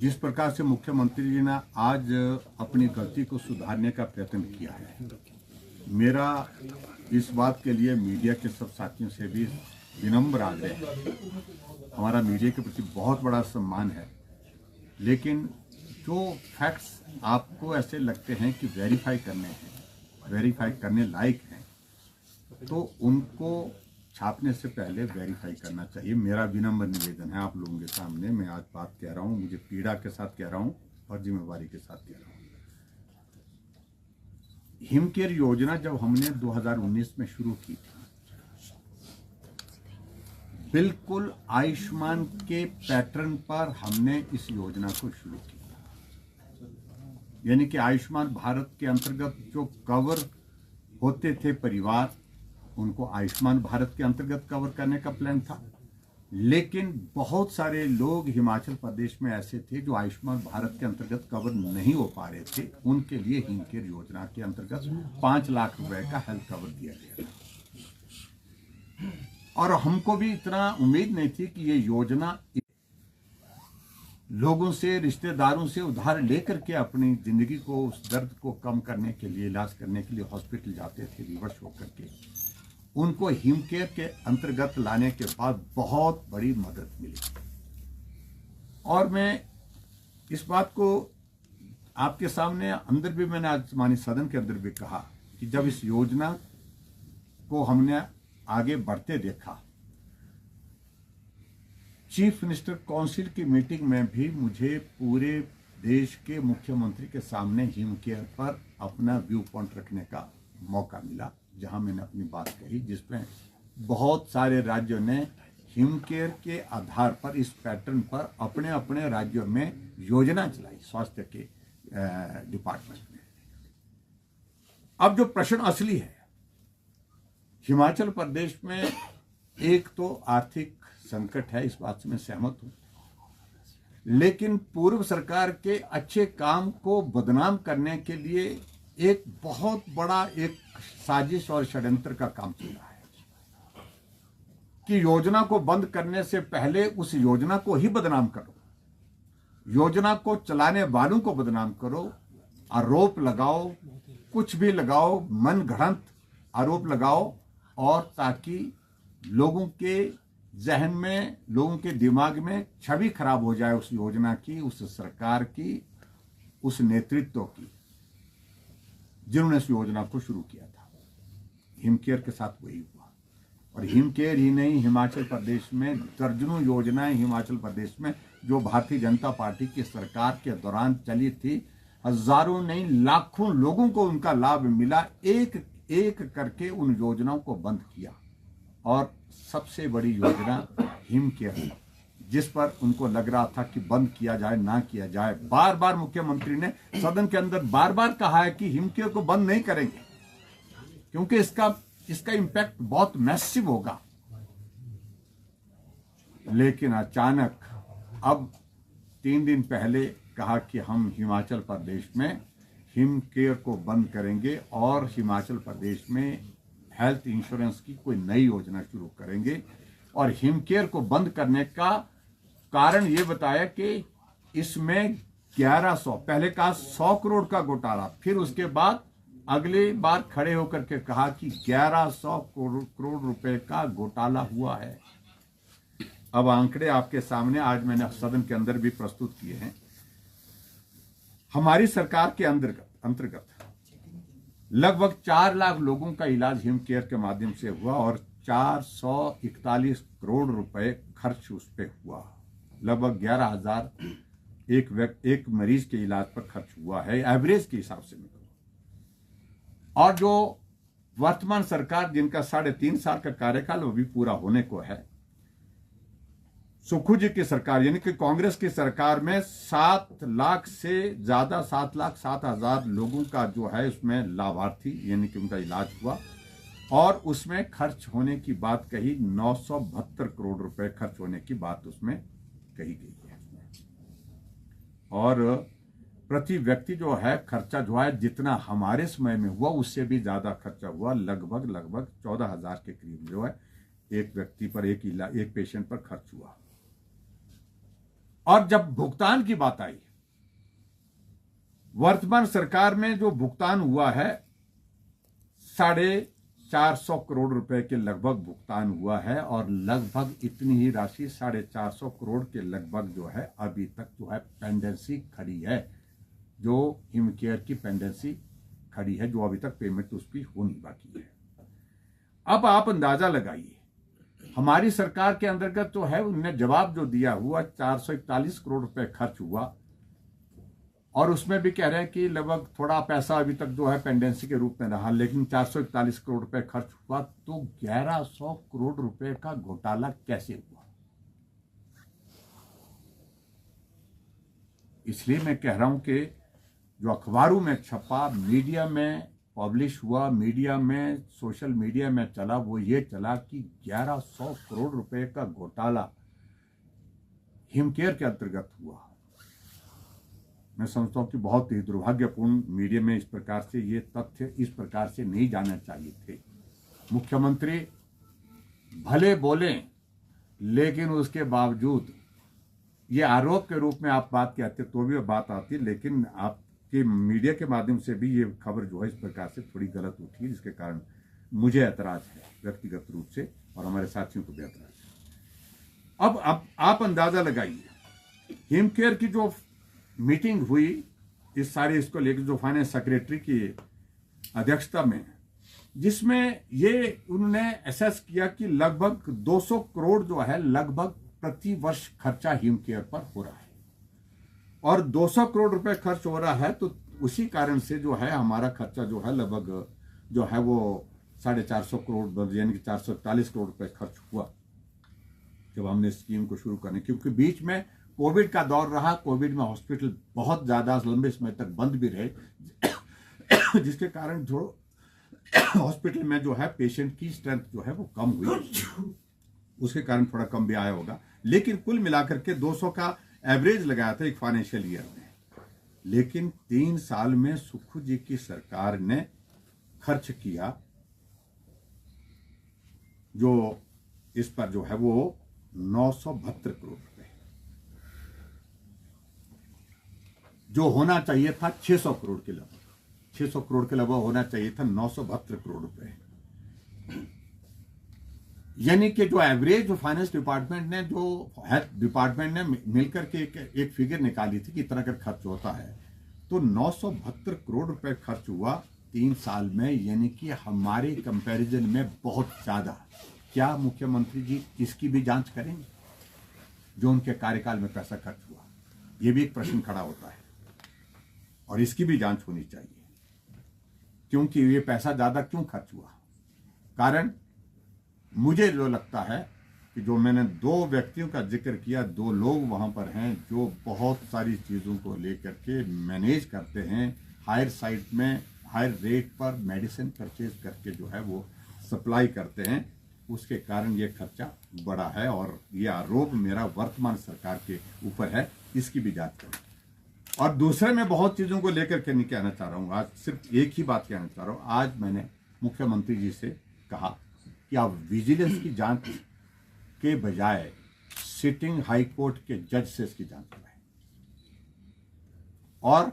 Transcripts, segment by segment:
जिस प्रकार से मुख्यमंत्री जी ने आज अपनी गलती को सुधारने का प्रयत्न किया है, मेरा इस बात के लिए मीडिया के सब साथियों से भी विनम्र आग्रह है। हमारा मीडिया के प्रति बहुत बड़ा सम्मान है, लेकिन जो फैक्ट्स आपको ऐसे लगते हैं कि वेरीफाई करने लायक हैं, तो उनको छापने से पहले वेरीफाई करना चाहिए। मेरा विनम्र निवेदन है आप लोगों के सामने। मैं आज बात कह रहा हूँ, मुझे पीड़ा के साथ कह रहा हूँ और जिम्मेवारी के साथ कह रहा हूँ। हिमकेयर योजना जब हमने 2019 में शुरू की थी, बिल्कुल आयुष्मान के पैटर्न पर हमने इस योजना को शुरू किया। यानी कि आयुष्मान भारत के अंतर्गत जो कवर होते थे परिवार, उनको आयुष्मान भारत के अंतर्गत कवर करने का प्लान था। लेकिन बहुत सारे लोग हिमाचल प्रदेश में ऐसे थे जो आयुष्मान भारत के अंतर्गत कवर नहीं हो पा रहे थे। उनके लिए हिमकेयर योजना के अंतर्गत 5 लाख रुपए का हेल्थ कवर दिया गया था। और हमको भी इतना उम्मीद नहीं थी कि ये योजना लोगों से, रिश्तेदारों से उधार लेकर के अपनी जिंदगी को, उस दर्द को कम करने के लिए, इलाज करने के लिए हॉस्पिटल जाते थे रिवर्स होकर के, उनको हिमकेयर के अंतर्गत लाने के बाद बहुत बड़ी मदद मिली। और मैं इस बात को आपके सामने अंदर भी, मैंने आज माननीय सदन के अंदर भी कहा कि जब इस योजना को हमने आगे बढ़ते देखा, चीफ मिनिस्टर काउंसिल की मीटिंग में भी मुझे पूरे देश के मुख्यमंत्री के सामने हिमकेयर पर अपना व्यू पॉइंट रखने का मौका मिला, जहां मैंने अपनी बात कही, जिसमें बहुत सारे राज्यों ने हिमकेयर के आधार पर, इस पैटर्न पर अपने अपने राज्यों में योजना चलाई स्वास्थ्य के डिपार्टमेंट में। अब जो प्रश्न असली है, हिमाचल प्रदेश में एक तो आर्थिक संकट है, इस बात से मैं सहमत हूं, लेकिन पूर्व सरकार के अच्छे काम को बदनाम करने के लिए एक बहुत बड़ा एक साजिश और षड्यंत्र का काम चल रहा है कि योजना को बंद करने से पहले उस योजना को ही बदनाम करो, योजना को चलाने वालों को बदनाम करो, आरोप लगाओ, कुछ भी लगाओ, मन घड़ंत आरोप लगाओ, और ताकि लोगों के जहन में, लोगों के दिमाग में छवि खराब हो जाए उस योजना की, उस सरकार की, उस नेतृत्व की जिन्होंने इस योजना को शुरू किया था। हिमकेयर के साथ वही हुआ। और हिमकेयर ही नहीं, हिमाचल प्रदेश में दर्जनों योजनाएं हिमाचल प्रदेश में जो भारतीय जनता पार्टी की सरकार के दौरान चली थी, हजारों नहीं लाखों लोगों को उनका लाभ मिला। एक एक करके उन योजनाओं को बंद किया, और सबसे बड़ी योजना हिमकेयर, जिस पर उनको लग रहा था कि बंद किया जाए, ना किया जाए। बार बार मुख्यमंत्री ने सदन के अंदर बार बार कहा है कि हिमकेयर को बंद नहीं करेंगे, क्योंकि इसका इंपैक्ट बहुत मैसिव होगा। लेकिन अचानक अब 3 दिन पहले कहा कि हम हिमाचल प्रदेश में हिमकेयर को बंद करेंगे और हिमाचल प्रदेश में हेल्थ इंश्योरेंस की कोई नई योजना शुरू करेंगे। और हिमकेयर को बंद करने का कारण ये बताया कि इसमें 1100, पहले कहा 100 करोड़ का घोटाला, फिर उसके बाद अगली बार खड़े होकर के कहा कि 1100 करोड़ रुपए का घोटाला हुआ है। अब आंकड़े आपके सामने आज मैंने सदन के अंदर भी प्रस्तुत किए हैं। हमारी सरकार के अंतर्गत लगभग 4 लाख लोगों का इलाज हिमकेयर के माध्यम से हुआ और 441 करोड़ रुपए खर्च उस पर हुआ। लगभग 11,000 एक मरीज के इलाज पर खर्च हुआ है, एवरेज के हिसाब से। और जो वर्तमान सरकार, जिनका 3.5 साल का कार्यकाल वो भी पूरा होने को है, सुखू जी की सरकार यानी कि कांग्रेस की सरकार में 7 लाख से ज्यादा, 7,07,000 लोगों का जो है उसमें लाभार्थी यानी कि उनका इलाज हुआ, और उसमें खर्च होने की बात कही 972 करोड़ रुपए खर्च होने की बात उसमें कही गई है। और प्रति व्यक्ति जो है खर्चा जो है, जितना हमारे समय में हुआ उससे भी ज्यादा खर्चा हुआ। लगभग 14,000 के करीब जो है एक व्यक्ति पर, एक पेशेंट पर खर्च हुआ। और जब भुगतान की बात आई, वर्तमान सरकार में जो भुगतान हुआ है 450 करोड़ रुपए के लगभग भुगतान हुआ है, और लगभग इतनी ही राशि 450 करोड़ के लगभग जो है अभी तक जो है पेंडेंसी खड़ी है, जो हिमकेयर की पेंडेंसी खड़ी है, जो अभी तक पेमेंट उसकी होनी बाकी है। अब आप अंदाजा लगाइए, हमारी सरकार के अंतर्गत जो है उन्होंने जवाब जो दिया हुआ 441 करोड़ रुपए खर्च हुआ, और उसमें भी कह रहे हैं कि लगभग थोड़ा पैसा अभी तक जो है पेंडेंसी के रूप में रहा, लेकिन 441 करोड़ रुपए खर्च हुआ। तो 1100 करोड़ रुपए का घोटाला कैसे हुआ? इसलिए मैं कह रहा हूं कि जो अखबारों में छपा, मीडिया में पब्लिश हुआ, मीडिया में, सोशल मीडिया में चला, वो ये चला कि 1100 करोड़ रुपए का घोटाला हिमकेयर के अंतर्गत हुआ। मैं समझता हूं कि बहुत ही दुर्भाग्यपूर्ण, मीडिया में इस प्रकार से ये तथ्य इस प्रकार से नहीं जाना चाहिए थे। मुख्यमंत्री भले बोले, लेकिन उसके बावजूद ये आरोप के रूप में आप बात कहते तो भी बात आती, लेकिन आपके मीडिया के माध्यम से भी ये खबर जो है इस प्रकार से थोड़ी गलत उठी, जिसके कारण मुझे ऐतराज है व्यक्तिगत रूप से, और हमारे साथियों को भी ऐतराज है। अब आप अंदाजा लगाइए, हिमकेयर की जो मीटिंग हुई इस सारे इसको लेकर, जो फाइनेंस सेक्रेटरी की अध्यक्षता में, जिसमें ये उन्होंने एसेस किया कि लगभग 200 करोड़ जो है लगभग प्रति वर्ष खर्चा हिमकेयर पर हो रहा है, और 200 करोड़ रुपए खर्च हो रहा है, तो उसी कारण से जो है हमारा खर्चा जो है लगभग जो है वो 450 करोड़ यानी कि 441 करोड़ रुपए खर्च हुआ जब हमने स्कीम को शुरू करने, क्योंकि बीच में कोविड का दौर रहा। कोविड में हॉस्पिटल बहुत ज्यादा लंबे समय तक बंद भी रहे, जिसके कारण जो हॉस्पिटल में जो है पेशेंट की स्ट्रेंथ जो है वो कम हुई, उसके कारण थोड़ा कम भी आया होगा। लेकिन कुल मिलाकर के 200 का एवरेज लगाया था एक फाइनेंशियल ईयर में, लेकिन 3 साल में सुक्खू जी की सरकार ने खर्च किया जो इस पर जो है वो 972 करोड़ रुपए, जो होना चाहिए था 600 करोड़ के लगभग, 600 करोड़ के लगभग होना चाहिए था 972 करोड़ रुपए। यानी कि जो एवरेज जो फाइनेंस डिपार्टमेंट ने, जो हेल्थ डिपार्टमेंट ने मिलकर के एक फिगर निकाली थी कि इतना कर खर्च होता है, तो 972 करोड़ रुपए खर्च हुआ 3 साल में, यानी कि हमारे कंपैरिजन में बहुत ज्यादा। क्या मुख्यमंत्री जी इसकी भी जांच करेंगे जो उनके कार्यकाल में पैसा खर्च हुआ? ये भी एक प्रश्न खड़ा होता है, और इसकी भी जांच होनी चाहिए, क्योंकि ये पैसा ज्यादा क्यों खर्च हुआ। कारण मुझे जो लगता है कि जो मैंने 2 व्यक्तियों का जिक्र किया, 2 लोग वहां पर हैं जो बहुत सारी चीजों को लेकर के मैनेज करते हैं, हायर साइड में हायर रेट पर मेडिसिन परचेज करके जो है वो सप्लाई करते हैं, उसके कारण ये खर्चा बढ़ा है। और ये आरोप मेरा वर्तमान सरकार के ऊपर है, इसकी भी जांच करें। और दूसरे मैं बहुत चीजों को लेकर के नहीं कहना चाह रहा हूं, आज सिर्फ एक ही बात कहना चाह रहा हूं। आज मैंने मुख्यमंत्री जी से कहा कि आप विजिलेंस की जांच के बजाय सिटिंग हाई कोर्ट के जज से इसकी जांच कराएं, और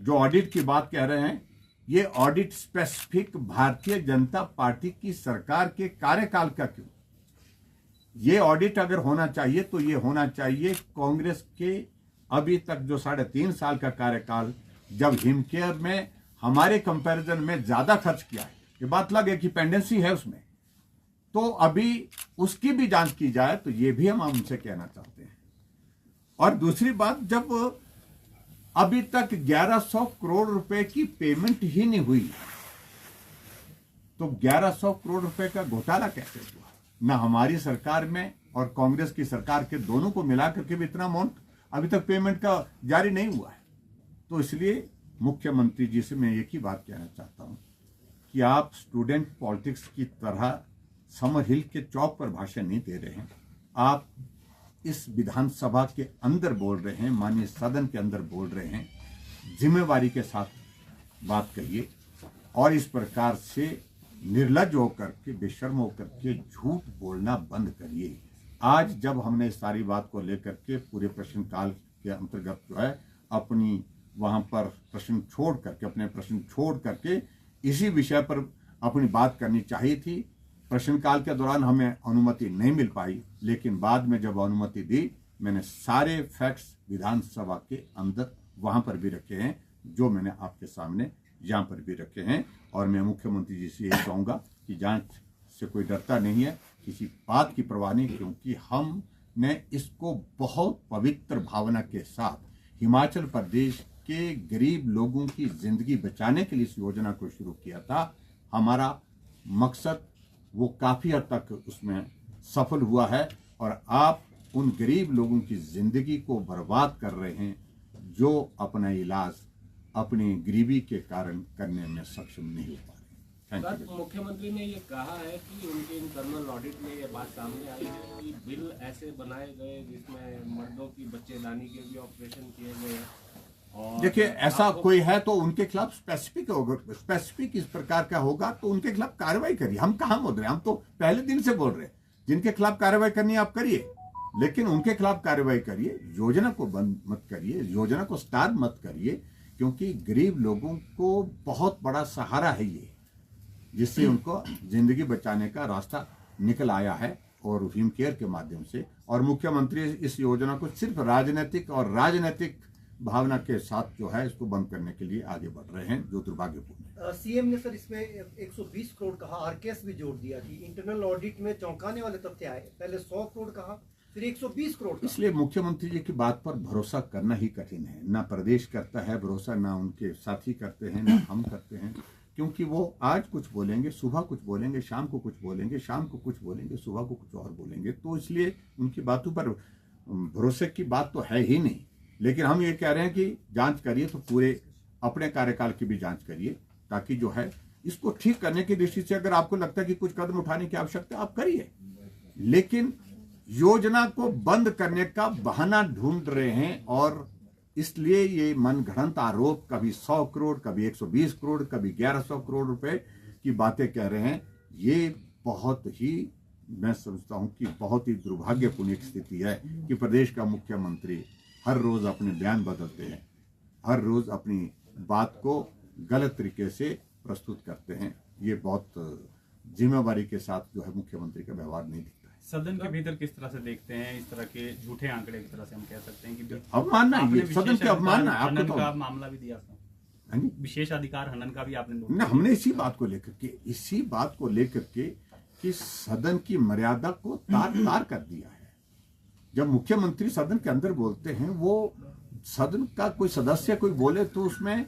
जो ऑडिट की बात कह रहे हैं, ये audit specific Bharatiya Janata party की सरकार के कार्यकाल का क्यों? ये ऑडिट अगर होना चाहिए तो ये होना चाहिए कांग्रेस के अभी तक जो 3.5 साल का कार्यकाल, जब हिमकेयर में हमारे कंपैरिजन में ज्यादा खर्च किया है, ये बात लगे कि पेंडेंसी है उसमें, तो अभी उसकी भी जांच की जाए, तो ये भी हम उनसे कहना चाहते हैं। और दूसरी बात, जब अभी तक 1100 करोड़ रुपए की पेमेंट ही नहीं हुई, तो 1100 करोड़ रुपए का घोटाला कैसे हुआ? ना हमारी सरकार में और कांग्रेस की सरकार के दोनों को मिलाकर के भी इतना अमाउंट अभी तक पेमेंट का जारी नहीं हुआ है। तो इसलिए मुख्यमंत्री जी से मैं एक ही बात कहना चाहता हूं कि आप स्टूडेंट पॉलिटिक्स की तरह समर हिल के चौक पर भाषण नहीं दे रहे हैं, आप इस विधानसभा के अंदर बोल रहे हैं, माननीय सदन के अंदर बोल रहे हैं। जिम्मेवारी के साथ बात करिए, और इस प्रकार से निर्लज्ज होकर के, बेशर्म होकर के झूठ बोलना बंद करिए। आज जब हमने इस सारी बात को लेकर के पूरे प्रश्नकाल के अंतर्गत जो है अपनी वहां पर अपने प्रश्न छोड़ करके इसी विषय पर अपनी बात करनी चाहिए थी। प्रश्नकाल के दौरान हमें अनुमति नहीं मिल पाई, लेकिन बाद में जब अनुमति दी, मैंने सारे फैक्ट्स विधानसभा के अंदर वहां पर भी रखे हैं, जो मैंने आपके सामने यहाँ पर भी रखे हैं। और मैं मुख्यमंत्री जी से यही कहूँगा कि जांच से कोई डरता नहीं है, किसी बात की परवाह नहीं, क्योंकि हमने इसको बहुत पवित्र भावना के साथ हिमाचल प्रदेश के गरीब लोगों की जिंदगी बचाने के लिए इस योजना को शुरू किया था। हमारा मकसद वो काफी हद तक उसमें सफल हुआ है, और आप उन गरीब लोगों की जिंदगी को बर्बाद कर रहे हैं जो अपना इलाज अपनी गरीबी के कारण करने में सक्षम नहीं हो पा रहे। मुख्यमंत्री ने ये कहा है कि उनके इंटरनल ऑडिट में ये बात सामने आई है कि बिल ऐसे बनाए गए जिसमें मर्दों की बच्चेदानी के भी ऑपरेशन किए गए। और देखिए, ऐसा कोई है तो उनके खिलाफ स्पेसिफिक इस प्रकार का होगा तो उनके खिलाफ कार्रवाई करिए। हम कहाँ बोल रहे हैं, हम तो पहले दिन से बोल रहे हैं जिनके खिलाफ कार्रवाई करनी है आप करिए, लेकिन उनके खिलाफ कार्रवाई करिए। योजना को बंद मत करिए, योजना को स्टार्ट मत करिए, क्योंकि गरीब लोगों को बहुत बड़ा सहारा है ये, जिससे उनको जिंदगी बचाने का रास्ता निकल आया है और हिम केयर के माध्यम से। और मुख्यमंत्री इस योजना को सिर्फ राजनीतिक भावना के साथ जो है इसको बंद करने के लिए आगे बढ़ रहे हैं, जो दुर्भाग्यपूर्ण है। सीएम ने सर इसमें 120 करोड़ कहा, आरकेएस भी जोड़ दिया कि इंटरनल ऑडिट में चौंकाने वाले तथ्य आए। पहले 100 करोड़ कहा, फिर 120 करोड़। इसलिए मुख्यमंत्री जी की बात पर भरोसा करना ही कठिन है। ना प्रदेश करता है भरोसा, ना उनके साथी करते हैं, ना हम करते हैं, क्योंकि वो आज कुछ बोलेंगे, सुबह कुछ बोलेंगे, शाम को कुछ बोलेंगे, शाम को कुछ बोलेंगे, सुबह को कुछ और बोलेंगे। तो इसलिए उनकी बातों पर भरोसे की बात तो है ही नहीं। लेकिन हम ये कह रहे हैं कि जांच करिए तो पूरे अपने कार्यकाल की भी जांच करिए, ताकि जो है इसको ठीक करने की दृष्टि से अगर आपको लगता है कि कुछ कदम उठाने की आवश्यकता आप करिए, लेकिन योजना को बंद करने का बहाना ढूंढ रहे हैं। और इसलिए ये मनगढ़ंत आरोप, कभी 100 करोड़, कभी 120 करोड़, कभी 1100 करोड़ रुपए की बातें कह रहे हैं। ये बहुत ही, मैं समझता हूं कि बहुत ही दुर्भाग्यपूर्ण स्थिति है कि प्रदेश का मुख्यमंत्री हर रोज अपने बयान बदलते हैं, हर रोज अपनी बात को गलत तरीके से प्रस्तुत करते हैं। ये बहुत जिम्मेवारी के साथ जो है मुख्यमंत्री का व्यवहार नहीं दिखता है। सदन के भीतर किस तरह से देखते हैं इस तरह के झूठे आंकड़े, की तरह से हम कह सकते हैं कि अवमानना है, सदन के अवमानना है। हनन का मामला भी दिया था, विशेष अधिकार हनन का भी आपने हमने इसी बात को लेकर के कि सदन की मर्यादा को तार कर दिया है। जब मुख्यमंत्री सदन के अंदर बोलते हैं, वो सदन का कोई सदस्य कोई बोले तो उसमें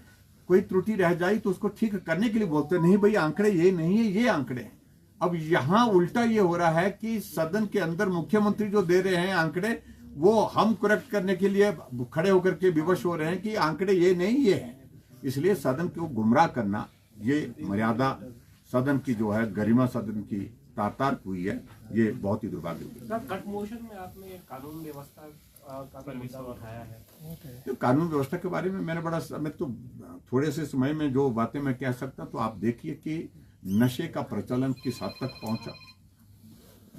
कोई त्रुटि रह जाए तो उसको ठीक करने के लिए बोलते नहीं भाई आंकड़े ये नहीं है, ये आंकड़े हैं। अब यहां उल्टा ये हो रहा है कि सदन के अंदर मुख्यमंत्री जो दे रहे हैं आंकड़े, वो हम करेक्ट करने के लिए खड़े होकर के विवश हो रहे हैं कि आंकड़े ये नहीं, ये है। इसलिए सदन को गुमराह करना, ये मर्यादा सदन की जो है, गरिमा सदन की तार हुई है, ये बहुत ही दुर्भाग्यपूर्ण। कट मोशन में आपने कानून व्यवस्था का मुद्दा उठाया है। तो कानून व्यवस्था के बारे में मैं तो थोड़े से समय में जो बातें मैं कह सकता, तो आप देखिए कि नशे का प्रचलन किस हद तक पहुंचा।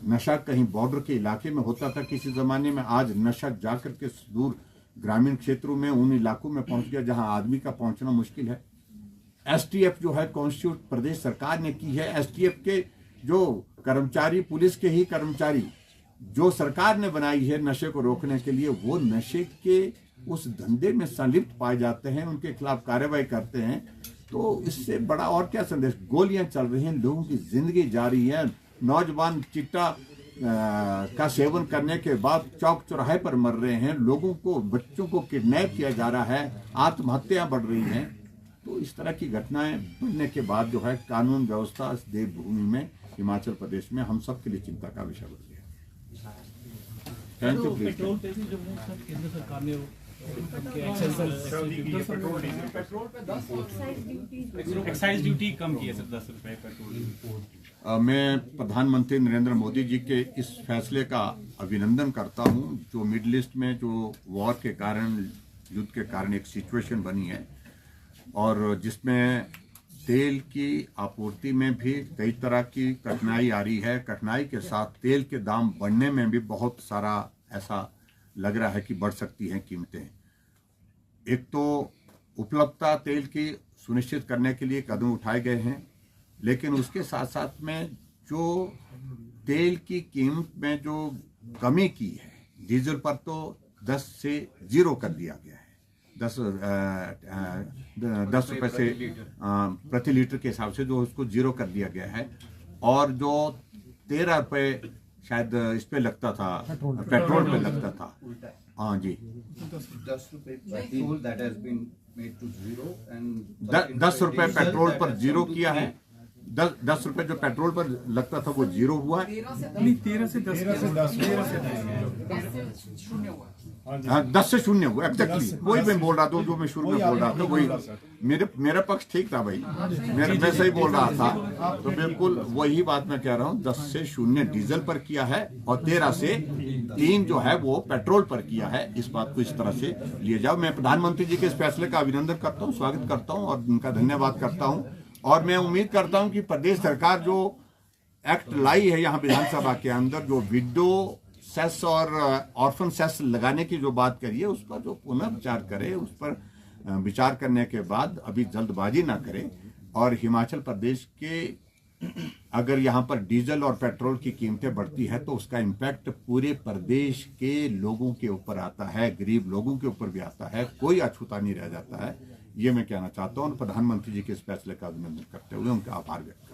नशा कहीं बॉर्डर के इलाके में होता था किसी जमाने में, आज नशा जाकर के दूर ग्रामीण क्षेत्रों में, उन इलाकों में पहुंच गया जहां आदमी का पहुंचना मुश्किल है। एसटीएफ जो है कॉन्स्टिट्यूट प्रदेश सरकार ने की है, एसटीएफ के जो कर्मचारी, पुलिस के ही कर्मचारी जो सरकार ने बनाई है नशे को रोकने के लिए, वो नशे के उस धंधे में संलिप्त पाए जाते हैं, उनके खिलाफ कार्रवाई करते हैं। तो इससे बड़ा और क्या संदेश? गोलियां चल रही हैं, लोगों की जिंदगी जा रही है, नौजवान चिट्टा का सेवन करने के बाद चौक चौराहे पर मर रहे हैं, लोगों को, बच्चों को किडनैप किया जा रहा है, आत्महत्याएं बढ़ रही हैं। तो इस तरह की घटनाएं बढ़ने के बाद जो है कानून व्यवस्था इस देवभूमि में, हिमाचल प्रदेश में, हम सबके लिए चिंता का विषय बन गया। Thank you. पेट्रोल पे भी जो है सब केंद्र सरकार ने एक्साइज ड्यूटी कम की है सर, 10 रुपए पेट्रोल। मैं प्रधानमंत्री नरेंद्र मोदी जी के इस फैसले का अभिनंदन करता हूं, जो मिडिल ईस्ट में जो वॉर के कारण, युद्ध के कारण एक सिचुएशन बनी है, और जिसमें तेल की आपूर्ति में भी कई तरह की कठिनाई आ रही है। कठिनाई के साथ तेल के दाम बढ़ने में भी बहुत सारा ऐसा लग रहा है कि बढ़ सकती हैं कीमतें। एक तो उपलब्धता तेल की सुनिश्चित करने के लिए कदम उठाए गए हैं, लेकिन उसके साथ साथ में जो तेल की कीमत में जो कमी की है, डीजल पर तो 10 से 0 कर दिया गया है, 10 रुपए से प्रति लीटर के हिसाब से जो उसको 0 कर दिया गया है। और जो 13 रुपए शायद इस पे लगता था, पेट्रोल पे लगता था। हाँ जी, 10 रुपए petrol that has been made to 0 and 10 रुपए पेट्रोल पर 0 किया है। 10 रुपए जो पेट्रोल पर लगता था वो 0 हुआ है। नहीं 13 से 10 हाँ, 10 से 0 हुआ एग्जैक्टली। वही मैं बोल रहा था, जो मैं शुरू में बोल रहा था वही। मेरा पक्ष ठीक था भाई, मैं सही बोल रहा था। तो बिल्कुल वही बात मैं कह रहा हूँ, 10 से 0 डीजल पर किया है और 13 से 3 जो है वो पेट्रोल पर किया है। इस बात को इस तरह से लिए जाओ। मैं प्रधानमंत्री जी के इस फैसले का अभिनंदन करता हूँ, स्वागत करता हूँ और उनका धन्यवाद करता हूँ। और मैं उम्मीद करता हूँ कि प्रदेश सरकार जो एक्ट लाई है यहाँ विधानसभा के अंदर, जो विडो सेस और ऑर्फन सेस लगाने की जो बात करी है, उस पर जो पुनर्विचार करे, उस पर विचार करने के बाद अभी जल्दबाजी ना करे। और हिमाचल प्रदेश के अगर यहाँ पर डीजल और पेट्रोल की कीमतें बढ़ती है तो उसका इम्पैक्ट पूरे प्रदेश के लोगों के ऊपर आता है, गरीब लोगों के ऊपर भी आता है, कोई अछूता नहीं रह जाता है। ये मैं कहना चाहता हूँ और प्रधानमंत्री जी के इस फैसले का अभिनंदन करते हुए उनका आभार व्यक्त करता हूँ।